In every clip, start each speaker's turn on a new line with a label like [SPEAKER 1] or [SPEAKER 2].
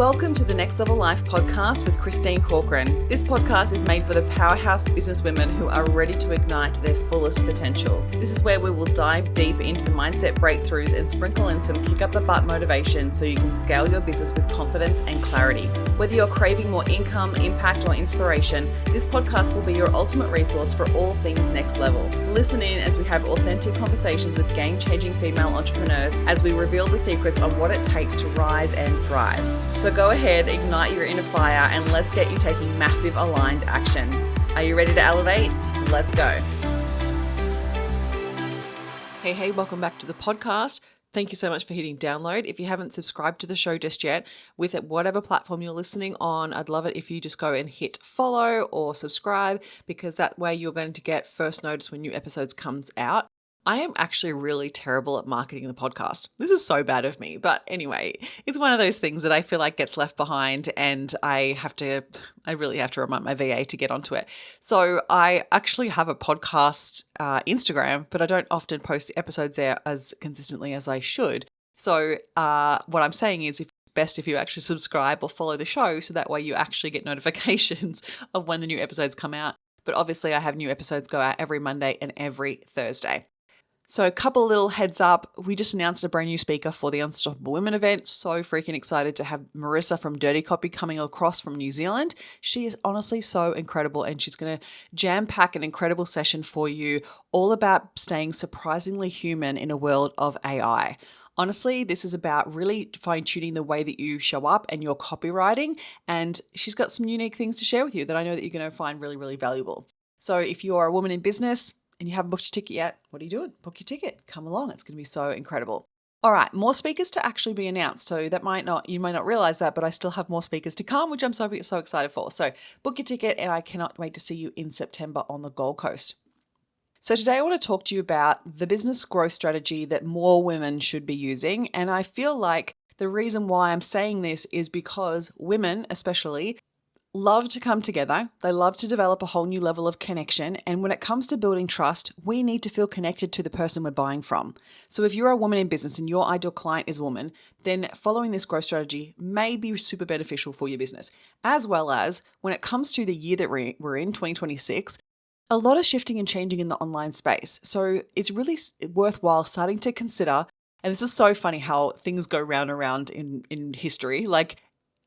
[SPEAKER 1] Welcome to the Next Level Life podcast with Christine Corcoran. This podcast is made for the powerhouse businesswomen who are ready to ignite their fullest potential. This is where we will dive deep into the mindset breakthroughs and sprinkle in some kick up the butt motivation so you can scale your business with confidence and clarity. Whether you're craving more income, impact, or inspiration, this podcast will be your ultimate resource for all things next level. Listen in as we have authentic conversations with game-changing female entrepreneurs as we reveal the secrets on what it takes to rise and thrive. So go ahead, ignite your inner fire, and let's get you taking massive aligned action. Are you ready to elevate? Let's go. Hey, welcome back to the podcast. Thank you so much for hitting download. If you haven't subscribed to the show just yet, with whatever platform you're listening on, I'd love it if you just go and hit follow or subscribe, because that way you're going to get first notice when new episodes comes out. I am actually really terrible at marketing the podcast. This is so bad of me. But anyway, it's one of those things that I feel like gets left behind, and I really have to remind my VA to get onto it. So I actually have a podcast Instagram, but I don't often post the episodes there as consistently as I should. So what I'm saying is, best if you actually subscribe or follow the show, so that way you actually get notifications of when the new episodes come out. But obviously I have new episodes go out every Monday and every Thursday. So a couple little heads up, we just announced a brand new speaker for the Unstoppable Women event. So freaking excited to have Marissa from Dirty Copy coming across from New Zealand. She is honestly so incredible, and she's going to jam-pack an incredible session for you, all about staying surprisingly human in a world of AI. Honestly, this is about really fine-tuning the way that you show up and your copywriting, and she's got some unique things to share with you that I know that you're going to find really, really valuable. So if you're a woman in business and you haven't booked your ticket yet, what are you doing? Book your ticket. Come along. It's going to be so incredible. All right, more speakers to actually be announced. So you might not realize that, but I still have more speakers to come, which I'm so excited for. So book your ticket, and I cannot wait to see you in September on the Gold Coast. So today I want to talk to you about the business growth strategy that more women should be using. And I feel like the reason why I'm saying this is because women, especially, love to come together. They love to develop a whole new level of connection. And when it comes to building trust, we need to feel connected to the person we're buying from. So if you're a woman in business and your ideal client is a woman, then following this growth strategy may be super beneficial for your business. As well as when it comes to the year that we're in, 2026, a lot of shifting and changing in the online space. So it's really worthwhile starting to consider, and this is so funny how things go round and round in history. Like,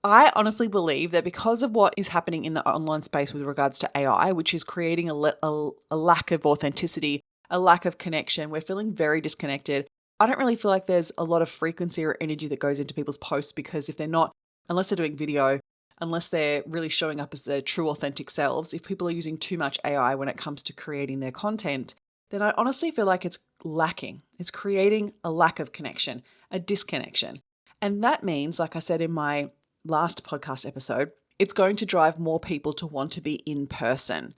[SPEAKER 1] I honestly believe that because of what is happening in the online space with regards to AI, which is creating a lack of authenticity, a lack of connection, we're feeling very disconnected. I don't really feel like there's a lot of frequency or energy that goes into people's posts, because if they're not, unless they're doing video, unless they're really showing up as their true authentic selves, if people are using too much AI when it comes to creating their content, then I honestly feel like it's lacking. It's creating a lack of connection, a disconnection. And that means, like I said in my last podcast episode, it's going to drive more people to want to be in person.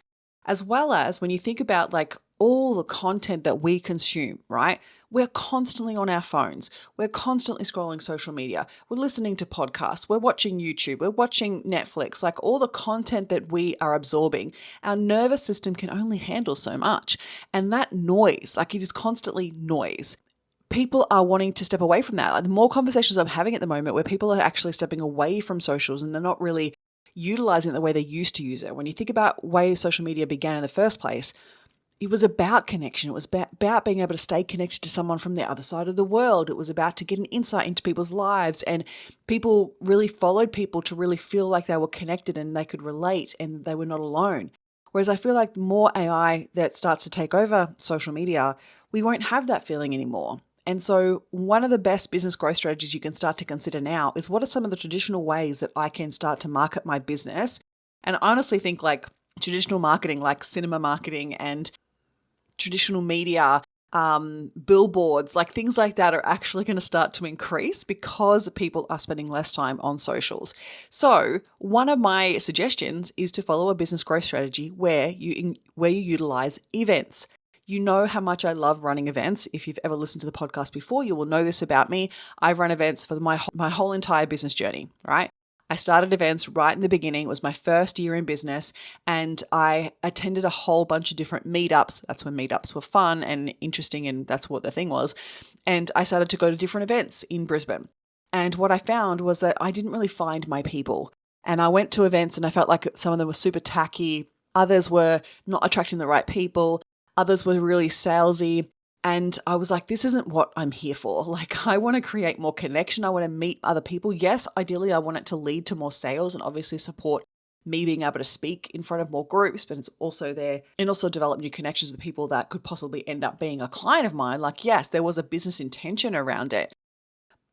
[SPEAKER 1] As well as when you think about like all the content that we consume, right? We're constantly on our phones. We're constantly scrolling social media. We're listening to podcasts. We're watching YouTube. We're watching Netflix. Like all the content that we are absorbing, our nervous system can only handle so much. And that noise, like it is constantly noise. People are wanting to step away from that. Like the more conversations I'm having at the moment where people are actually stepping away from socials and they're not really utilizing it the way they used to use it. When you think about the way social media began in the first place, it was about connection. It was about being able to stay connected to someone from the other side of the world. It was about to get an insight into people's lives, and people really followed people to really feel like they were connected and they could relate and they were not alone. Whereas I feel like the more AI that starts to take over social media, we won't have that feeling anymore. And so one of the best business growth strategies you can start to consider now is, what are some of the traditional ways that I can start to market my business? And I honestly think like traditional marketing, like cinema marketing and traditional media, billboards, like things like that are actually going to start to increase because people are spending less time on socials. So one of my suggestions is to follow a business growth strategy where you utilize events. You know how much I love running events. If you've ever listened to the podcast before, you will know this about me. I've run events for my whole entire business journey, right? I started events right in the beginning. It was my first year in business, and I attended a whole bunch of different meetups. That's when meetups were fun and interesting, and that's what the thing was. And I started to go to different events in Brisbane. And what I found was that I didn't really find my people. And I went to events and I felt like some of them were super tacky. Others were not attracting the right people. Others were really salesy. And I was like, this isn't what I'm here for. Like, I want to create more connection. I want to meet other people. Yes, ideally, I want it to lead to more sales and obviously support me being able to speak in front of more groups, but it's also there and also develop new connections with people that could possibly end up being a client of mine. Like, yes, there was a business intention around it,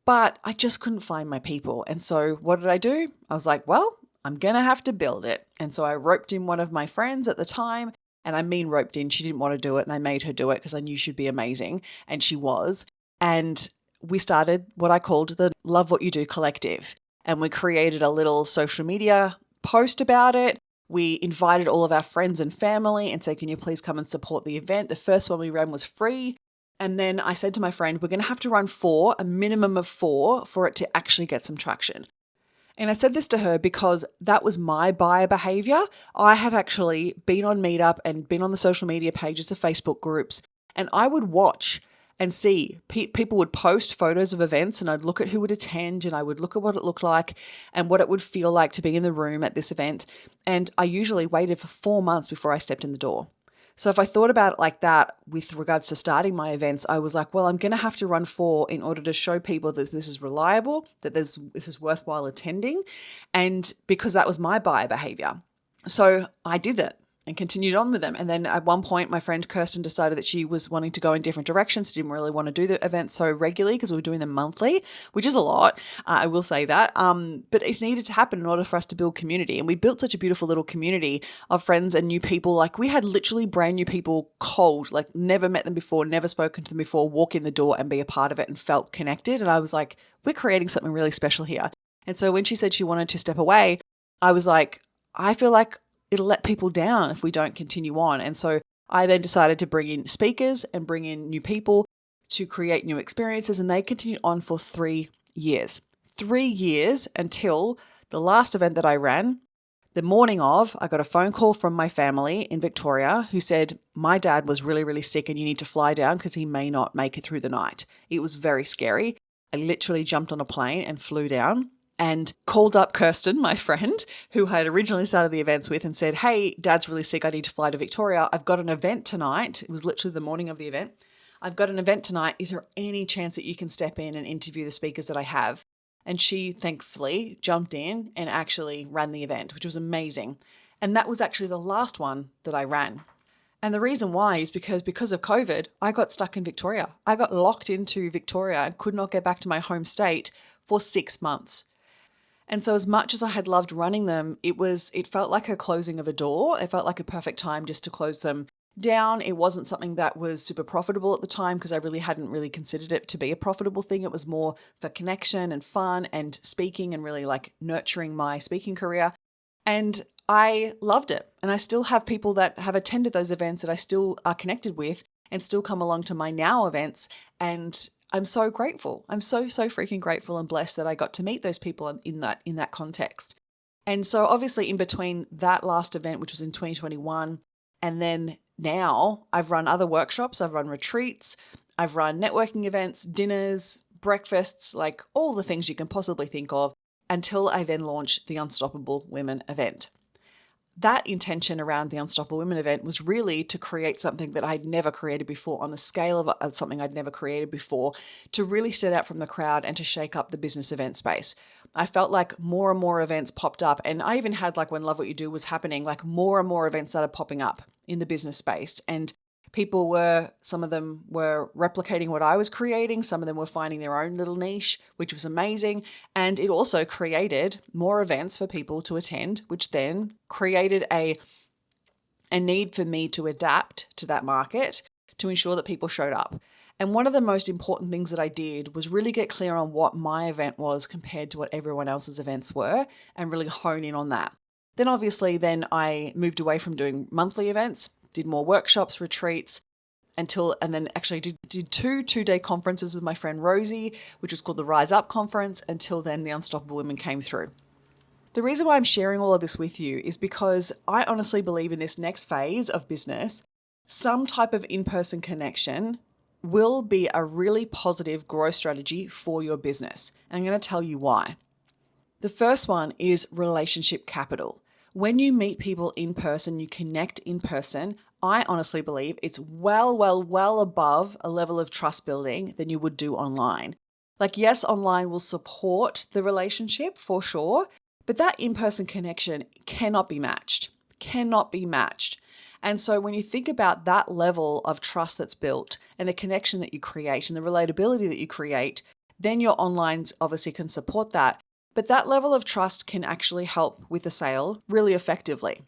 [SPEAKER 1] but I just couldn't find my people. And so what did I do? I was like, well, I'm going to have to build it. And so I roped in one of my friends at the time, and I mean roped in. She didn't want to do it, and I made her do it because I knew she'd be amazing, and she was. And we started what I called the Love What You Do Collective. And we created a little social media post about it. We invited all of our friends and family and said, can you please come and support the event? The first one we ran was free. And then I said to my friend, we're going to have to run 4, a minimum of 4, for it to actually get some traction. And I said this to her because that was my buyer behavior. I had actually been on Meetup and been on the social media pages of Facebook groups, and I would watch and see people would post photos of events, and I'd look at who would attend, and I would look at what it looked like and what it would feel like to be in the room at this event. And I usually waited for 4 months before I stepped in the door. So if I thought about it like that with regards to starting my events, I was like, well, I'm going to have to run 4 in order to show people that this is reliable, that this is worthwhile attending, and because that was my buyer behavior. So I did it and continued on with them. And then at one point, my friend Kirsten decided that she was wanting to go in different directions. She didn't really want to do the events so regularly because we were doing them monthly, which is a lot. I will say that. But it needed to happen in order for us to build community. And we built such a beautiful little community of friends and new people. Like, we had literally brand new people cold, like never met them before, never spoken to them before, walk in the door and be a part of it and felt connected. And I was like, we're creating something really special here. And so when she said she wanted to step away, I was like, I feel like it'll let people down if we don't continue on. And so I then decided to bring in speakers and bring in new people to create new experiences. And they continued on for 3 years. 3 years until the last event that I ran. The morning of, I got a phone call from my family in Victoria who said, my dad was really, really sick and you need to fly down because he may not make it through the night. It was very scary. I literally jumped on a plane and flew down and called up Kirsten, my friend, who I had originally started the events with, and said, hey, Dad's really sick. I need to fly to Victoria. I've got an event tonight. It was literally the morning of the event. I've got an event tonight. Is there any chance that you can step in and interview the speakers that I have? And she thankfully jumped in and actually ran the event, which was amazing. And that was actually the last one that I ran. And the reason why is because of COVID, I got stuck in Victoria. I got locked into Victoria and could not get back to my home state for 6 months. And so as much as I had loved running them, it felt like a closing of a door. It felt like a perfect time just to close them down. It wasn't something that was super profitable at the time because I really hadn't really considered it to be a profitable thing. It was more for connection and fun and speaking and really like nurturing my speaking career. And I loved it. And I still have people that have attended those events that I still are connected with and still come along to my now events. And I'm so grateful. I'm so freaking grateful and blessed that I got to meet those people in that context. And so obviously in between that last event, which was in 2021, and then now I've run other workshops, I've run retreats, I've run networking events, dinners, breakfasts, like all the things you can possibly think of, until I then launched the Unstoppable Women event. That intention around the Unstoppable Women event was really to create something that I'd never created before, on the scale of something I'd never created before, to really stand out from the crowd and to shake up the business event space. I felt like more and more events popped up, and I even had, like, when Love What You Do was happening, like more and more events started popping up in the business space, and some of them were replicating what I was creating. Some of them were finding their own little niche, which was amazing. And it also created more events for people to attend, which then created a need for me to adapt to that market to ensure that people showed up. And one of the most important things that I did was really get clear on what my event was compared to what everyone else's events were, and really hone in on that. Then obviously I moved away from doing monthly events, did more workshops, retreats, and then actually did 2 2-day conferences with my friend Rosie, which was called the Rise Up Conference, until then the Unstoppable Women came through. The reason why I'm sharing all of this with you is because I honestly believe in this next phase of business, some type of in-person connection will be a really positive growth strategy for your business. And I'm going to tell you why. The first one is relationship capital. When you meet people in person, you connect in person, I honestly believe it's well above a level of trust building than you would do online. Like, yes, online will support the relationship for sure, but that in-person connection cannot be matched. Cannot be matched. And so when you think about that level of trust that's built and the connection that you create and the relatability that you create, then your onlines obviously can support that. But that level of trust can actually help with a sale really effectively.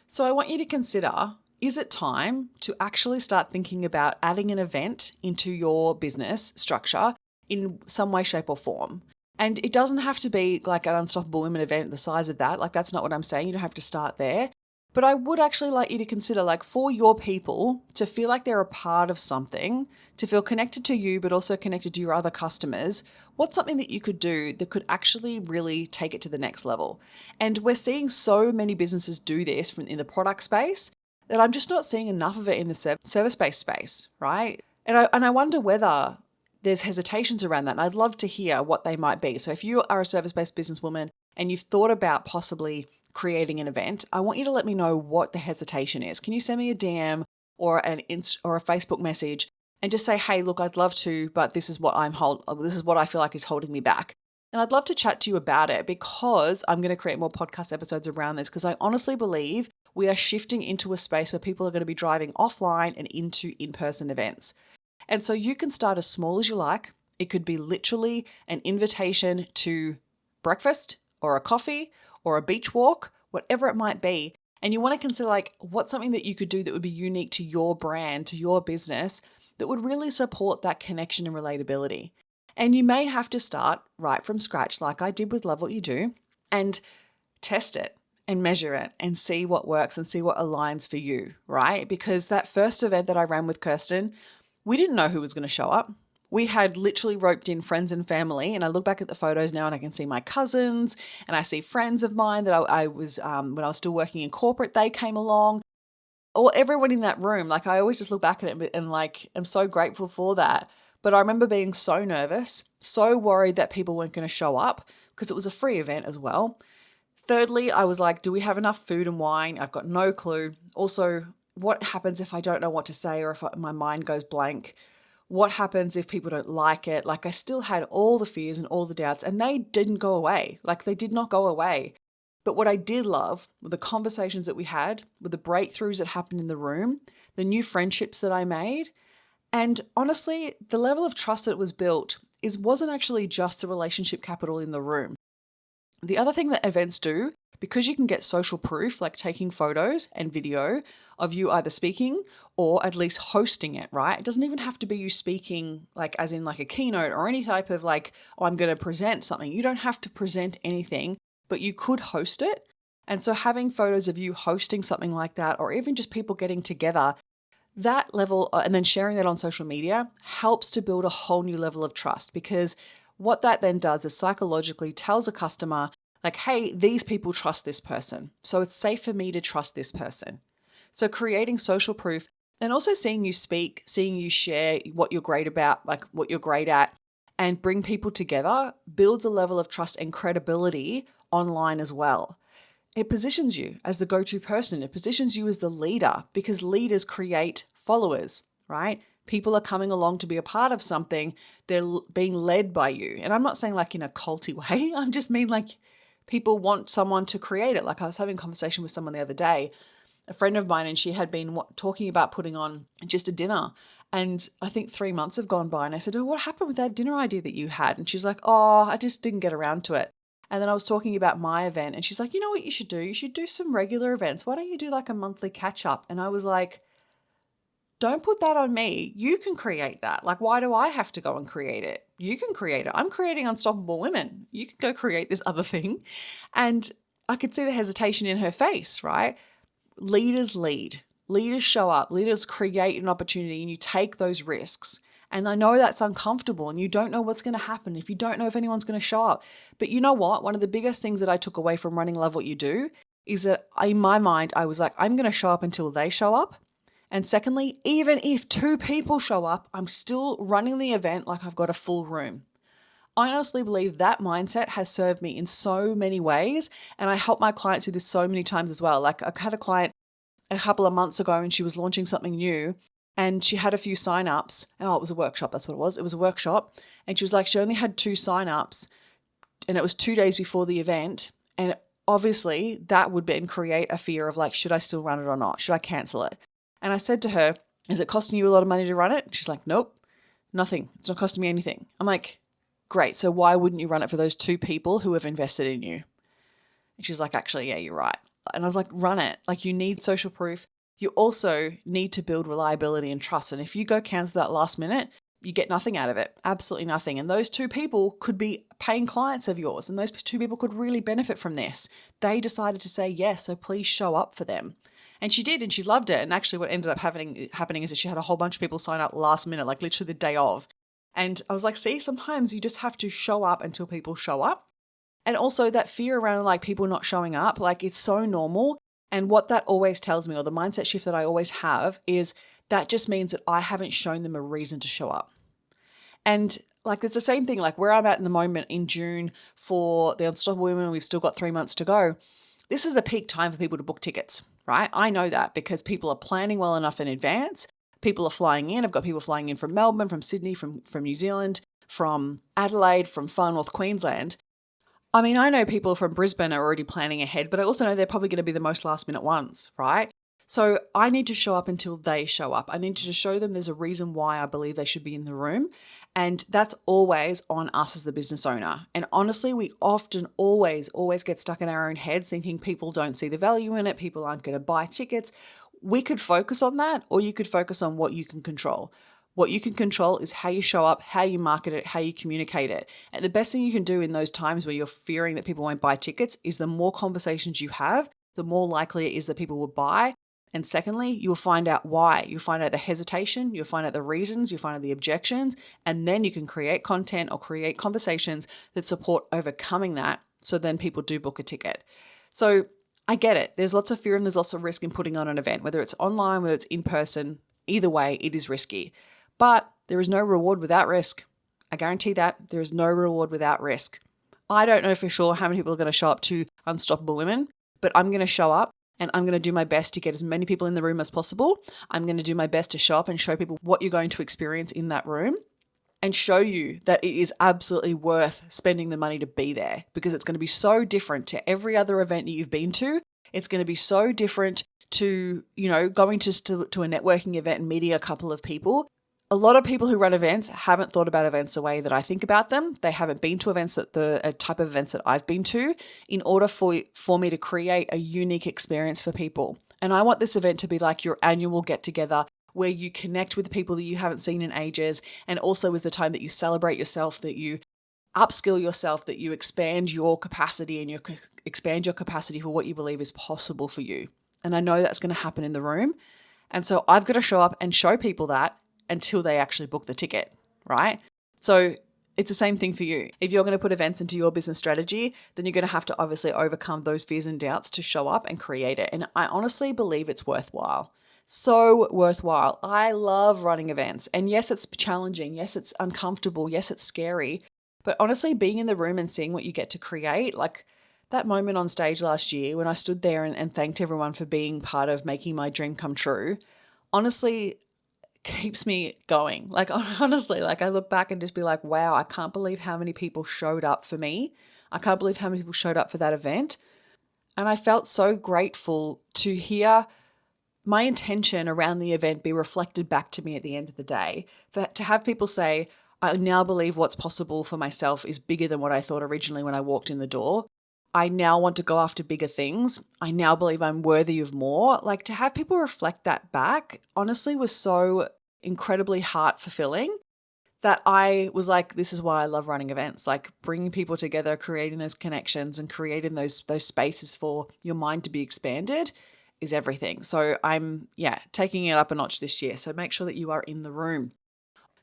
[SPEAKER 1] So I want you to consider, is it time to actually start thinking about adding an event into your business structure in some way, shape, or form? And it doesn't have to be like an Unstoppable Women event the size of that. Like, that's not what I'm saying. You don't have to start there. But I would actually like you to consider, like, for your people to feel like they're a part of something, to feel connected to you, but also connected to your other customers. What's something that you could do that could actually really take it to the next level? And we're seeing so many businesses do this in the product space that I'm just not seeing enough of it in the service-based space, right? And I wonder whether there's hesitations around that. And I'd love to hear what they might be. So if you are a service-based businesswoman and you've thought about possibly creating an event, I want you to let me know what the hesitation is. Can you send me a DM or a Facebook message and just say, hey, look, I'd love to, but this is what this is what I feel like is holding me back. And I'd love to chat to you about it, because I'm going to create more podcast episodes around this, because I honestly believe we are shifting into a space where people are going to be driving offline and into in-person events. And so you can start as small as you like. It could be literally an invitation to breakfast or a coffee or a beach walk, whatever it might be. And you want to consider, like, what's something that you could do that would be unique to your brand, to your business, that would really support that connection and relatability. And you may have to start right from scratch, like I did with Love What You Do, and test it and measure it and see what works and see what aligns for you, right? Because that first event that I ran with Kirsten, we didn't know who was going to show up. We had literally roped in friends and family, and I look back at the photos now and I can see my cousins and I see friends of mine that I was, when I was still working in corporate, they came along, or everyone in that room. Like, I always just look back at it and like, I'm so grateful for that. But I remember being so nervous, so worried that people weren't going to show up, because it was a free event as well. Thirdly, I was like, do we have enough food and wine? I've got no clue. Also, what happens if I don't know what to say, or if my mind goes blank? What happens if people don't like it? Like, I still had all the fears and all the doubts, and they didn't go away. Like, they did not go away. But what I did love were the conversations that we had, with the breakthroughs that happened in the room, the new friendships that I made. And honestly, the level of trust that was built wasn't actually just the relationship capital in the room. The other thing that events do, because you can get social proof, like taking photos and video of you either speaking or at least hosting it, right? It doesn't even have to be you speaking, like as in like a keynote or any type of like, oh, I'm going to present something. You don't have to present anything, but you could host it. And so having photos of you hosting something like that, or even just people getting together, that level, and then sharing that on social media, helps to build a whole new level of trust, because what that then does is psychologically tells a customer, like, hey, these people trust this person, so it's safe for me to trust this person. So creating social proof, and also seeing you speak, seeing you share what you're great about, like what you're great at, and bring people together, builds a level of trust and credibility online as well. It positions you as the go-to person. It positions you as the leader, because leaders create followers, right? People are coming along to be a part of something. They're being led by you. And I'm not saying like in a culty way. I just mean like people want someone to create it. Like, I was having a conversation with someone the other day, a friend of mine, and she had been talking about putting on just a dinner. And I think 3 months have gone by, and I said, oh, what happened with that dinner idea that you had? And she's like, oh, I just didn't get around to it. And then I was talking about my event, and she's like, you know what you should do? You should do some regular events. Why don't you do like a monthly catch up? And I was like, don't put that on me. You can create that. Like, why do I have to go and create it? You can create it. I'm creating Unstoppable Women. You can go create this other thing. And I could see the hesitation in her face, right? Leaders lead. Leaders show up. Leaders create an opportunity, and you take those risks. And I know that's uncomfortable, and you don't know what's going to happen if you don't know if anyone's going to show up. But you know what? One of the biggest things that I took away from running Love What You Do is that in my mind, I was like, I'm going to show up until they show up. And secondly, even if 2 people show up, I'm still running the event like I've got a full room. I honestly believe that mindset has served me in so many ways. And I help my clients do this so many times as well. Like, I had a client a couple of months ago and she was launching something new and she had a few signups. Oh, it was a workshop. That's what it was. It was a workshop. And she was like, she only had 2 signups and it was 2 days before the event. And obviously that would then create a fear of like, should I still run it or not? Should I cancel it? And I said to her, is it costing you a lot of money to run it? She's like, nope, nothing. It's not costing me anything. I'm like, great. So why wouldn't you run it for those 2 people who have invested in you? And she's like, actually, yeah, you're right. And I was like, run it. Like, you need social proof. You also need to build reliability and trust. And if you go cancel that last minute, you get nothing out of it. Absolutely nothing. And those 2 people could be paying clients of yours. And those 2 people could really benefit from this. They decided to say yes. So please show up for them. And she did, and she loved it. And actually what ended up happening is that she had a whole bunch of people sign up last minute, like literally the day of. And I was like, see, sometimes you just have to show up until people show up. And also that fear around like people not showing up, like it's so normal. And what that always tells me, or the mindset shift that I always have, is that just means that I haven't shown them a reason to show up. And like, it's the same thing, like where I'm at in the moment in June for the Unstoppable Women, we've still got 3 months to go. This is a peak time for people to book tickets, right? I know that because people are planning well enough in advance. People are flying in. I've got people flying in from Melbourne, from Sydney, from New Zealand, from Adelaide, from far north Queensland. I mean, I know people from Brisbane are already planning ahead, but I also know they're probably going to be the most last minute ones, right? So I need to show up until they show up. I need to just show them there's a reason why I believe they should be in the room. And that's always on us as the business owner. And honestly, we often always get stuck in our own heads thinking people don't see the value in it. People aren't going to buy tickets. We could focus on that, or you could focus on what you can control. What you can control is how you show up, how you market it, how you communicate it. And the best thing you can do in those times where you're fearing that people won't buy tickets is the more conversations you have, the more likely it is that people will buy. And secondly, you'll find out why. You'll find out the hesitation, you'll find out the reasons, you'll find out the objections, and then you can create content or create conversations that support overcoming that. So then people do book a ticket. So I get it. There's lots of fear and there's lots of risk in putting on an event, whether it's online, whether it's in person. Either way, it is risky. But there is no reward without risk. I guarantee that there is no reward without risk. I don't know for sure how many people are going to show up to Unstoppable Women, but I'm going to show up and I'm going to do my best to get as many people in the room as possible. I'm going to do my best to show up and show people what you're going to experience in that room and show you that it is absolutely worth spending the money to be there, because it's going to be so different to every other event that you've been to. It's going to be so different to, going to a networking event and meeting a couple of people. A lot of people who run events haven't thought about events the way that I think about them. They haven't been to events the type of events that I've been to in order for me to create a unique experience for people. And I want this event to be like your annual get together where you connect with people that you haven't seen in ages, and also is the time that you celebrate yourself, that you upskill yourself, that you expand your capacity and expand your capacity for what you believe is possible for you. And I know that's going to happen in the room. And so I've got to show up and show people that until they actually book the ticket, right? So it's the same thing for you. If you're going to put events into your business strategy, then you're going to have to obviously overcome those fears and doubts to show up and create it. And I honestly believe it's worthwhile. So worthwhile. I love running events. And yes, it's challenging. Yes, it's uncomfortable. Yes, it's scary. But honestly, being in the room and seeing what you get to create, like that moment on stage last year when I stood there and thanked everyone for being part of making my dream come true, honestly keeps me going. Like, honestly, like I look back and just be like, wow, I can't believe how many people showed up for me. I can't believe how many people showed up for that event. And I felt so grateful to hear my intention around the event be reflected back to me at the end of the day. To have people say, I now believe what's possible for myself is bigger than what I thought originally when I walked in the door. I now want to go after bigger things. I now believe I'm worthy of more. Like, to have people reflect that back, honestly, was so incredibly heart fulfilling that I was like, this is why I love running events, like bringing people together, creating those connections and creating those spaces for your mind to be expanded is everything. So I'm, taking it up a notch this year. So make sure that you are in the room.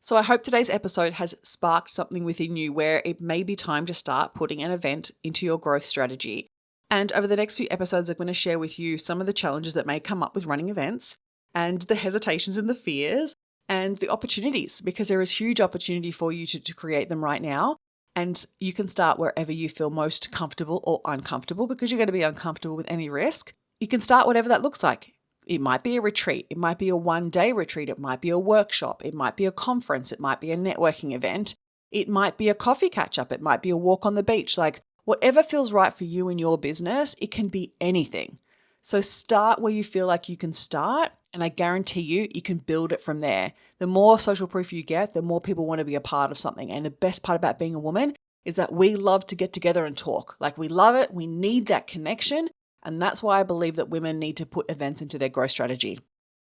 [SPEAKER 1] So I hope today's episode has sparked something within you where it may be time to start putting an event into your growth strategy. And over the next few episodes, I'm going to share with you some of the challenges that may come up with running events and the hesitations and the fears and the opportunities, because there is huge opportunity for you to create them right now. And you can start wherever you feel most comfortable or uncomfortable, because you're going to be uncomfortable with any risk. You can start whatever that looks like. It might be a retreat. It might be a one-day retreat. It might be a workshop. It might be a conference. It might be a networking event. It might be a coffee catch-up. It might be a walk on the beach. Like whatever feels right for you and your business, it can be anything. So start where you feel like you can start, and I guarantee you can build it from there. The more social proof you get, the more people want to be a part of something. And the best part about being a woman is that we love to get together and talk. Like we love it. We need that connection. And that's why I believe that women need to put events into their growth strategy.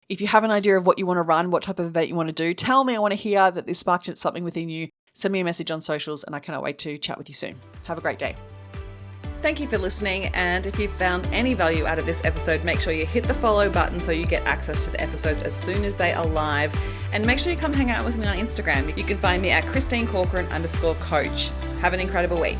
[SPEAKER 1] If you have an idea of what you want to run, what type of event you want to do, tell me. I want to hear that this sparked something within you. Send me a message on socials, and I cannot wait to chat with you soon. Have a great day. Thank you for listening, and if you found any value out of this episode, make sure you hit the follow button so you get access to the episodes as soon as they are live, and make sure you come hang out with me on Instagram. You can find me at christinecorcoran_coach. Have an incredible week.